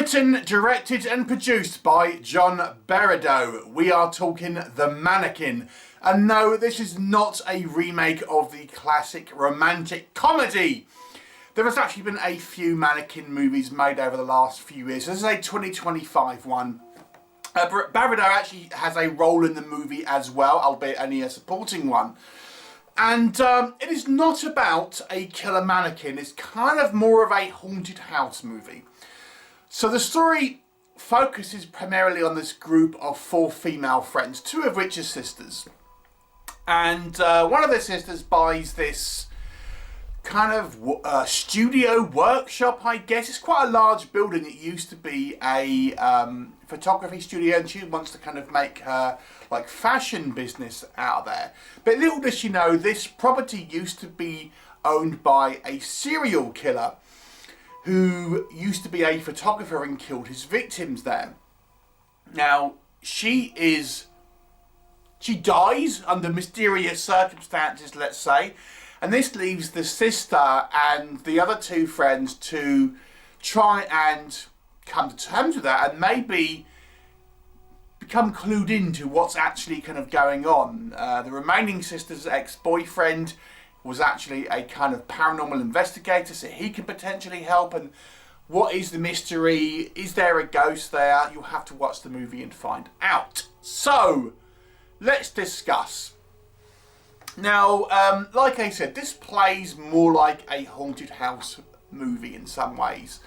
Written, directed and produced by John Berardo. We are talking The Mannequin. And no, this is not a remake of the classic romantic comedy. There has actually been a few Mannequin movies made over the last few years. This is a 2025 one. Berardo actually has a role in the movie as well, albeit only a supporting one. And it is not about a killer mannequin. It's kind of more of a haunted house movie. So the story focuses primarily on this group of 4 female friends, 2 of which are sisters. And one of their sisters buys this kind of studio workshop, I guess. It's quite a large building. It used to be a photography studio, and she wants to kind of make her like fashion business out of there. But little does she know, this property used to be owned by a serial killer who used to be a photographer and killed his victims there. Now, she dies under mysterious circumstances, let's say, and this leaves the sister and the other 2 friends to try and come to terms with that and maybe become clued into what's actually kind of going on. The remaining sister's ex-boyfriend was actually a kind of paranormal investigator, so he could potentially help. And what is the mystery? Is there a ghost there? You'll have to watch the movie and find out. So, let's discuss. Now, like I said, this plays more like a haunted house movie in some ways.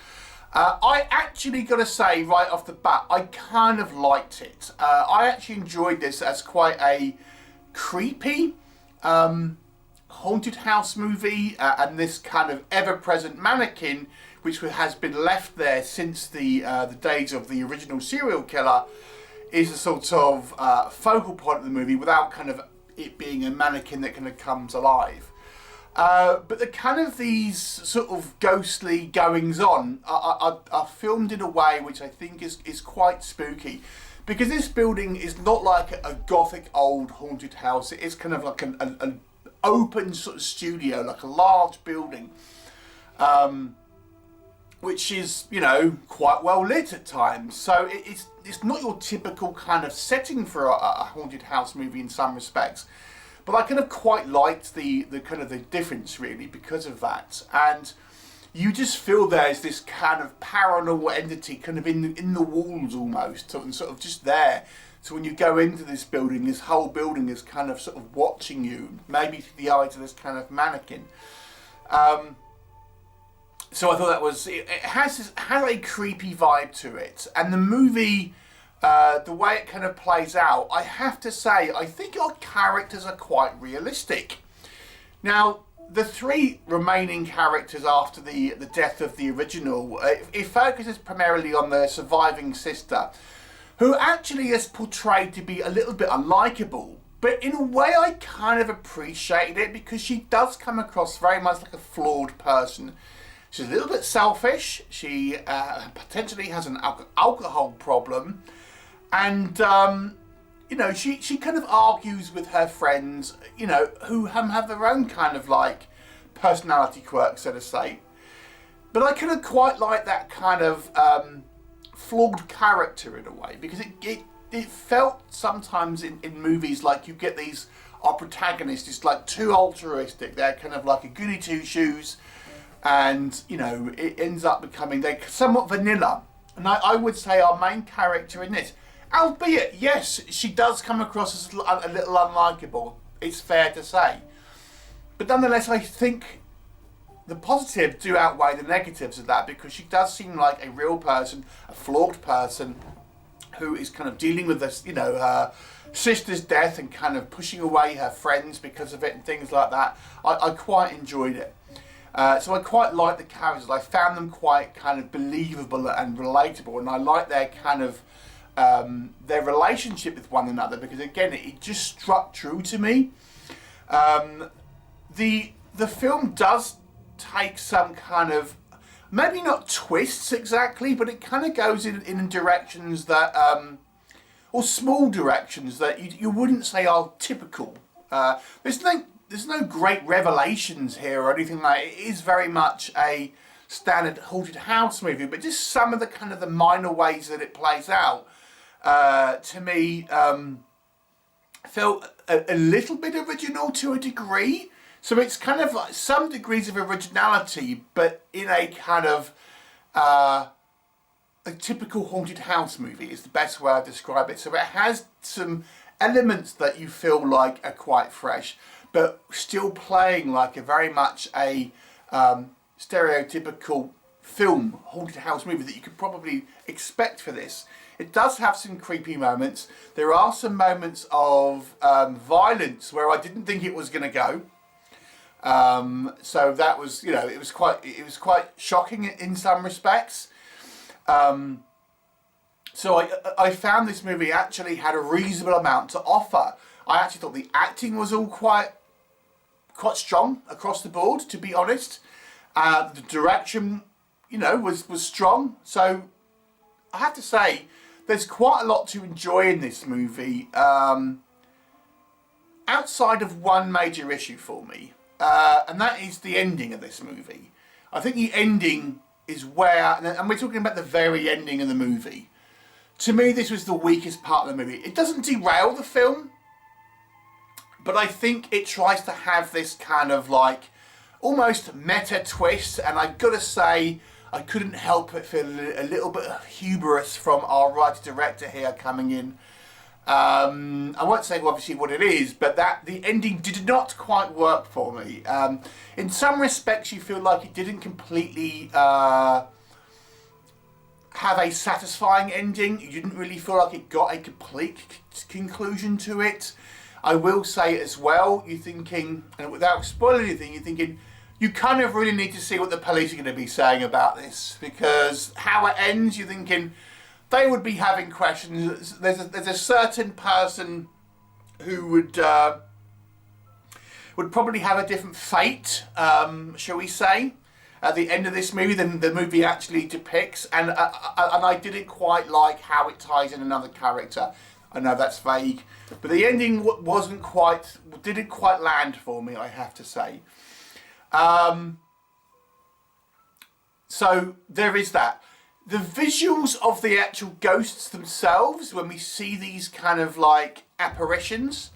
I actually got to say right off the bat, I kind of liked it. I actually enjoyed this as quite a creepy haunted house movie, and this kind of ever-present mannequin, which has been left there since the days of the original serial killer, is a sort of focal point of the movie without kind of it being a mannequin that kind of comes alive. But the kind of these sort of ghostly goings on are filmed in a way which I think is quite spooky, because this building is not like a gothic old haunted house. It is kind of like an open sort of studio, like a large building, which is, you know, quite well lit at times. So it's not your typical kind of setting for a haunted house movie in some respects. But I kind of quite liked the kind of the difference, really, because of that. And you just feel there's this kind of paranormal entity kind of in the walls almost, and sort of just there. So when you go into this building, this whole building is kind of sort of watching you, maybe through the eyes of this kind of mannequin. So I thought it has a creepy vibe to it. And the movie, the way it kind of plays out, I have to say, I think our characters are quite realistic. Now, the 3 remaining characters after the death of the original, it focuses primarily on the surviving sister, who actually is portrayed to be a little bit unlikable. But in a way, I kind of appreciated it, because she does come across very much like a flawed person. She's a little bit selfish. She potentially has an alcohol problem. And, you know, she kind of argues with her friends, you know, who have their own kind of like personality quirks, so to say. But I kind of quite like that kind of flawed character in a way, because it felt sometimes in movies like you get our protagonists is like too altruistic. They're kind of like a goody two-shoes, and, you know, it ends up becoming, they're somewhat vanilla. And I would say our main character in this, albeit, yes, she does come across as a little unlikable, it's fair to say. But nonetheless, I think the positives do outweigh the negatives of that, because she does seem like a real person, a flawed person, who is kind of dealing with this, you know, her sister's death and kind of pushing away her friends because of it and things like that. I quite enjoyed it. So I quite liked the characters. I found them quite kind of believable and relatable, and I like their kind of their relationship with one another, because again, it just struck true to me. The film does take some kind of, maybe not twists exactly, but it kind of goes in directions that, or small directions that you wouldn't say are typical. There's no great revelations here or anything like it. It is very much a standard haunted house movie, but just some of the kind of the minor ways that it plays out, to me, felt a little bit original to a degree. So it's kind of like some degrees of originality, but in a kind of a typical haunted house movie is the best way I describe it. So it has some elements that you feel like are quite fresh, but still playing like a very much a stereotypical film haunted house movie that you could probably expect for this. It does have some creepy moments. There are some moments of violence where I didn't think it was going to go. So that was, you know, it was quite shocking in some respects. So I found this movie actually had a reasonable amount to offer. I actually thought the acting was all quite strong across the board, to be honest. The direction, you know, was strong. So I have to say, there's quite a lot to enjoy in this movie, outside of one major issue for me, and that is the ending of this movie. I think the ending is where, and we're talking about the very ending of the movie. To me, this was the weakest part of the movie. It doesn't derail the film, but I think it tries to have this kind of like almost meta twist, and I've got to say, I couldn't help but feel a little bit of hubris from our writer-director here coming in. I won't say obviously what it is, but that the ending did not quite work for me. In some respects, you feel like it didn't completely have a satisfying ending. You didn't really feel like it got a complete conclusion to it. I will say as well, you're thinking, and without spoiling anything, you're thinking, you kind of really need to see what the police are going to be saying about this, because how it ends, you're thinking they would be having questions. There's a certain person who would probably have a different fate, shall we say, at the end of this movie than the movie actually depicts, and I didn't quite like how it ties in another character. I know that's vague, but the ending didn't quite land for me, I have to say. So there is that. The visuals of the actual ghosts themselves, when we see these kind of like apparitions,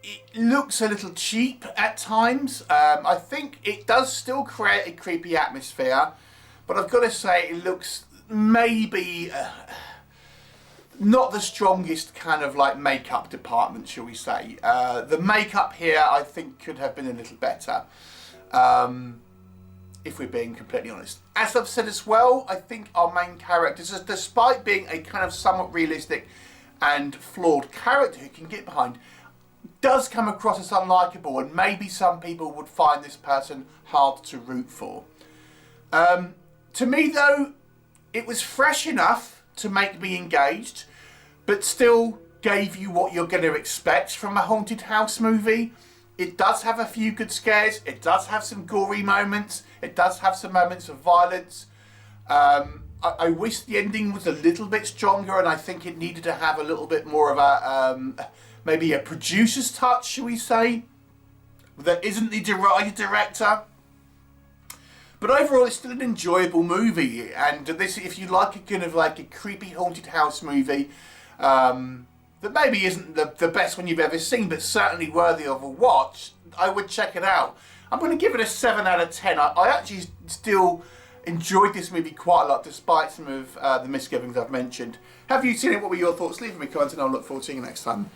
it looks a little cheap at times. I think it does still create a creepy atmosphere, but I've got to say it looks maybe not the strongest kind of like makeup department, shall we say. The makeup here I think could have been a little better, if we're being completely honest. As I've said as well, I think our main characters, despite being a kind of somewhat realistic and flawed character who can get behind, does come across as unlikable, and maybe some people would find this person hard to root for. To me though, it was fresh enough to make me engaged, but still gave you what you're going to expect from a haunted house movie. It does have a few good scares, it does have some gory moments, it does have some moments of violence. I wish the ending was a little bit stronger, and I think it needed to have a little bit more of a, maybe a producer's touch, shall we say, that isn't the director. But overall, it's still an enjoyable movie, and this, if you like a kind of like a creepy haunted house movie, that maybe isn't the best one you've ever seen, but certainly worthy of a watch, I would check it out. I'm going to give it a 7 out of 10. I actually still enjoyed this movie quite a lot, despite some of the misgivings I've mentioned. Have you seen it? What were your thoughts? Leave me comments, and I'll look forward to seeing you next time.